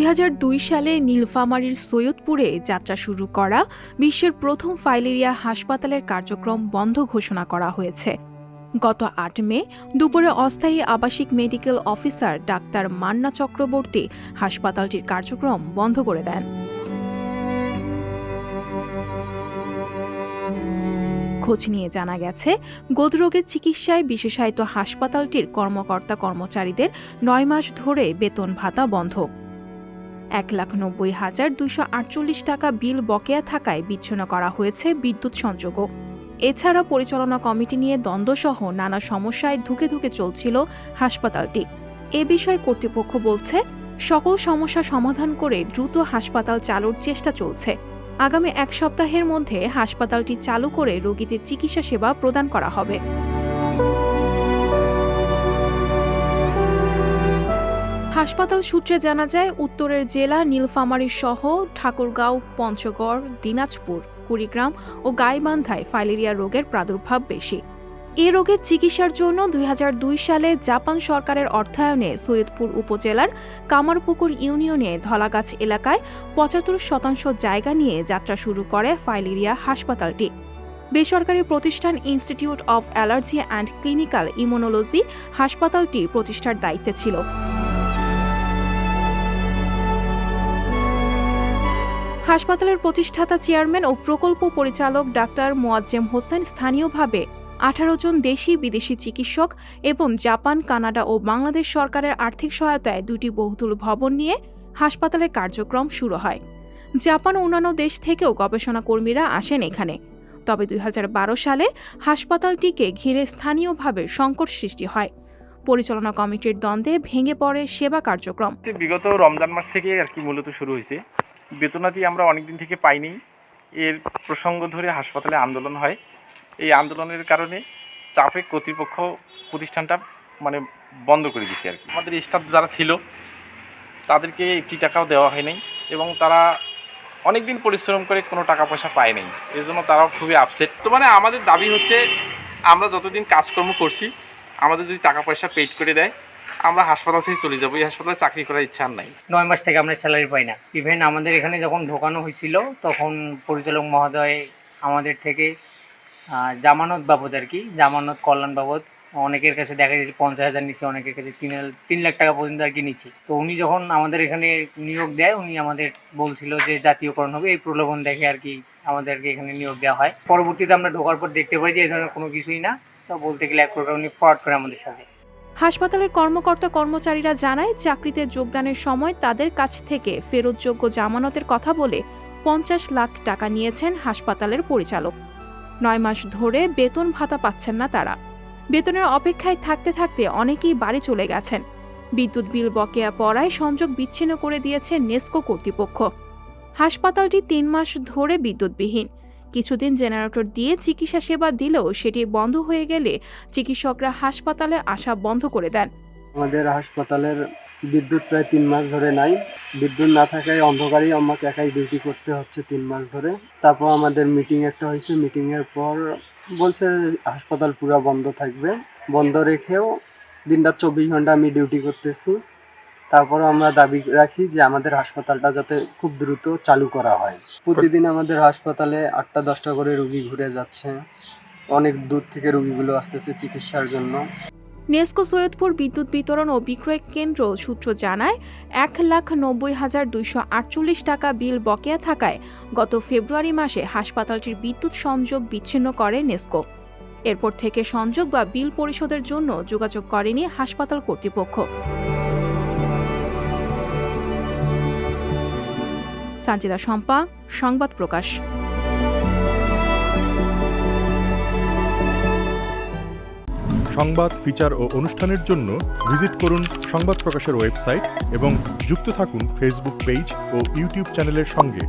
2002 সালে নীলফামারীর সৈয়দপুরে যাত্রা শুরু করা বিশ্বের প্রথম ফাইলেরিয়া হাসপাতালের কার্যক্রম বন্ধ ঘোষণা করা হয়েছে। গত 8 মে দুপুরে অস্থায়ী আবাসিক মেডিকেল অফিসার ডাক্তার মান্না চক্রবর্তী হাসপাতালটির কার্যক্রম বন্ধ করে দেন। খোঁজ নিয়ে জানা গেছে, গোদরোগের চিকিৎসায় বিশেষায়িত হাসপাতালটির কর্মকর্তা-কর্মচারীদের 9 মাস ধরে বেতন ভাতা বন্ধ। 1,90,248 টাকা বিল বকেয়া থাকায় বিচ্ছিন্ন করা হয়েছে বিদ্যুৎ সংযোগও। এছাড়া পরিচালনা কমিটি নিয়ে দ্বন্দ্বসহ নানা সমস্যায় ধুকে ধুকে চলছিল হাসপাতালটি। এ বিষয়ে কর্তৃপক্ষ বলছে, সকল সমস্যা সমাধান করে দ্রুত হাসপাতাল চালুর চেষ্টা চলছে। আগামী 1 সপ্তাহের মধ্যে হাসপাতালটি চালু করে রোগীদের চিকিৎসা সেবা প্রদান করা হবে। হাসপাতাল সূত্রে জানা যায়, উত্তরের জেলা নীলফামারী সহ ঠাকুরগাঁও, পঞ্চগড়, দিনাজপুর, কুড়িগ্রাম ও গাইবান্ধায় ফাইলেরিয়া রোগের প্রাদুর্ভাব বেশি। এ রোগের চিকিৎসার জন্য 2002 সালে জাপান সরকারের অর্থায়নে সৈয়দপুর উপজেলার কামারপুকুর ইউনিয়নে ধলাগাছ এলাকায় 75% জায়গা নিয়ে যাত্রা শুরু করে ফাইলেরিয়া হাসপাতালটি। বেসরকারি প্রতিষ্ঠান institute of allergy and clinical immunology হাসপাতালটি প্রতিষ্ঠার দায়িত্বে ছিল। হাসপাতালের প্রতিষ্ঠাতা চেয়ারম্যান ও প্রকল্প পরিচালক ডাক্তার মোয়াজ্জেম হোসেন স্থানীয়ভাবে 18 জন দেশি বিদেশি চিকিৎসক এবং জাপান, কানাডা ও বাংলাদেশ সরকারের আর্থিক সহায়তায় 2টি বহুতল ভবন নিয়ে হাসপাতালের কার্যক্রম শুরু হয়। জাপান ও অন্যান্য দেশ থেকেও গবেষণা কর্মীরা আসেন এখানে। তবে 2012 সালে হাসপাতালটিকে ঘিরে স্থানীয়ভাবে সংকট সৃষ্টি হয়। পরিচালনা কমিটির দ্বন্দ্বে ভেঙে পড়ে সেবা কার্যক্রম। বিগত রমজান মাস থেকে মূলত শুরু হয়েছে। বেতনাদি আমরা অনেকদিন থেকে পাইনি। এর প্রসঙ্গ ধরে হাসপাতালে আন্দোলন হয়। এই আন্দোলনের কারণে চাপে কর্তৃপক্ষ প্রতিষ্ঠানটা বন্ধ করে দিচ্ছে আমাদের স্টাফ যারা ছিল তাদেরকে 1 টাকাও দেওয়া হয় নাই এবং তারা অনেকদিন পরিশ্রম করে কোনো টাকা পয়সা পায় নাই। এর জন্য তারাও খুবই আপসেট। আমাদের দাবি হচ্ছে, আমরা যতদিন কাজকর্ম করছি আমাদের যদি টাকা পয়সা পেইড করে দেয়, আমরা হাসপাতাল থেকে চলে যাবো। এই হাসপাতালে চাকরি করার ইচ্ছা নাই। 9 মাস থেকে আমরা স্যালারি পাই না। ইভেন আমাদের এখানে যখন ঢোকানো হয়েছিল তখন পরিচালক মহোদয় আমাদের থেকে জামানত বাবদ জামানত কল্যাণ বাবদ অনেকের কাছে দেখা যাচ্ছে 50,000 নিচ্ছে, অনেকের কাছে 3 লাখ টাকা পর্যন্ত নিচ্ছে। তো উনি যখন আমাদের এখানে নিয়োগ দেয়, উনি আমাদের বলছিল যে জাতীয়করণ হবে, এই প্রলোভন দেখে আমাদেরকে এখানে নিয়োগ দেওয়া হয়। পরবর্তীতে আমরা ঢোকার পর দেখতে পাই যে এই ধরনের কোনো কিছুই না। তো বলতে গেলে এক প্রকার উনি ফ্রড করে আমাদের সাথে। হাসপাতালের কর্মকর্তা-কর্মচারীরা জানায়, চাকরিতে যোগদানের সময় তাদের কাছ থেকে ফেরতযোগ্য জামানতের কথা বলে 50 লাখ টাকা নিয়েছেন হাসপাতালের পরিচালক। 9 মাস ধরে বেতন ভাতা পাচ্ছেন না তারা। বেতনের অপেক্ষায় থাকতে থাকতে অনেকেই বাড়ি চলে গেছেন। বিদ্যুৎ বিল বকেয়া পড়ায় সংযোগ বিচ্ছিন্ন করে দিয়েছে নেসকো কর্তৃপক্ষ। হাসপাতালটি 3 মাস ধরে বিদ্যুৎবিহীন। কিছুদিন জেনারেটর দিয়ে চিকিৎসা সেবা দিলেও সেটি বন্ধ হয়ে গেলে চিকিৎসকরা হাসপাতালে আসা বন্ধ করে দেন। আমাদের হাসপাতালের বিদ্যুৎ প্রায় 3 মাস ধরে নাই। বিদ্যুৎ না থাকায় অন্ধকারেই আমাকে একাই ডিউটি করতে হচ্ছে 3 মাস ধরে। তারপর আমাদের মিটিং একটা হয়েছে। মিটিংয়ের পর বলছে হাসপাতাল পুরো বন্ধ থাকবে। বন্ধ রেখেও দিনটা 24 ঘন্টা আমি ডিউটি করতেছি। তারপর আমরা দাবি রাখি যে আমাদের হাসপাতালটা যাতে খুব দ্রুত চালু করা হয়। প্রতিদিন আমাদের হাসপাতালে 8টা-10টা করে রোগী ঘুরে যাচ্ছে। অনেক দূর থেকে রোগীগুলো আসতেছে চিকিৎসার জন্য। নেসকো সৈয়দপুর বিদ্যুৎ বিতরণ ও বিক্রয় কেন্দ্র সূত্র জানায়, 1,90,248 টাকা বিল বকেয়া থাকায় গত ফেব্রুয়ারি মাসে হাসপাতালটির বিদ্যুৎ সংযোগ বিচ্ছিন্ন করে নেসকো। এরপর থেকে সংযোগ বা বিল পরিশোধের জন্য যোগাযোগ করেনি হাসপাতাল কর্তৃপক্ষ। সানজিদা শম্পা, সংবাদ প্রকাশ। সংবাদ, ফিচার ও অনুষ্ঠানের জন্য ভিজিট করুন সংবাদ প্রকাশের ওয়েবসাইট এবং যুক্ত থাকুন ফেসবুক পেজ ও ইউটিউব চ্যানেলের সঙ্গে।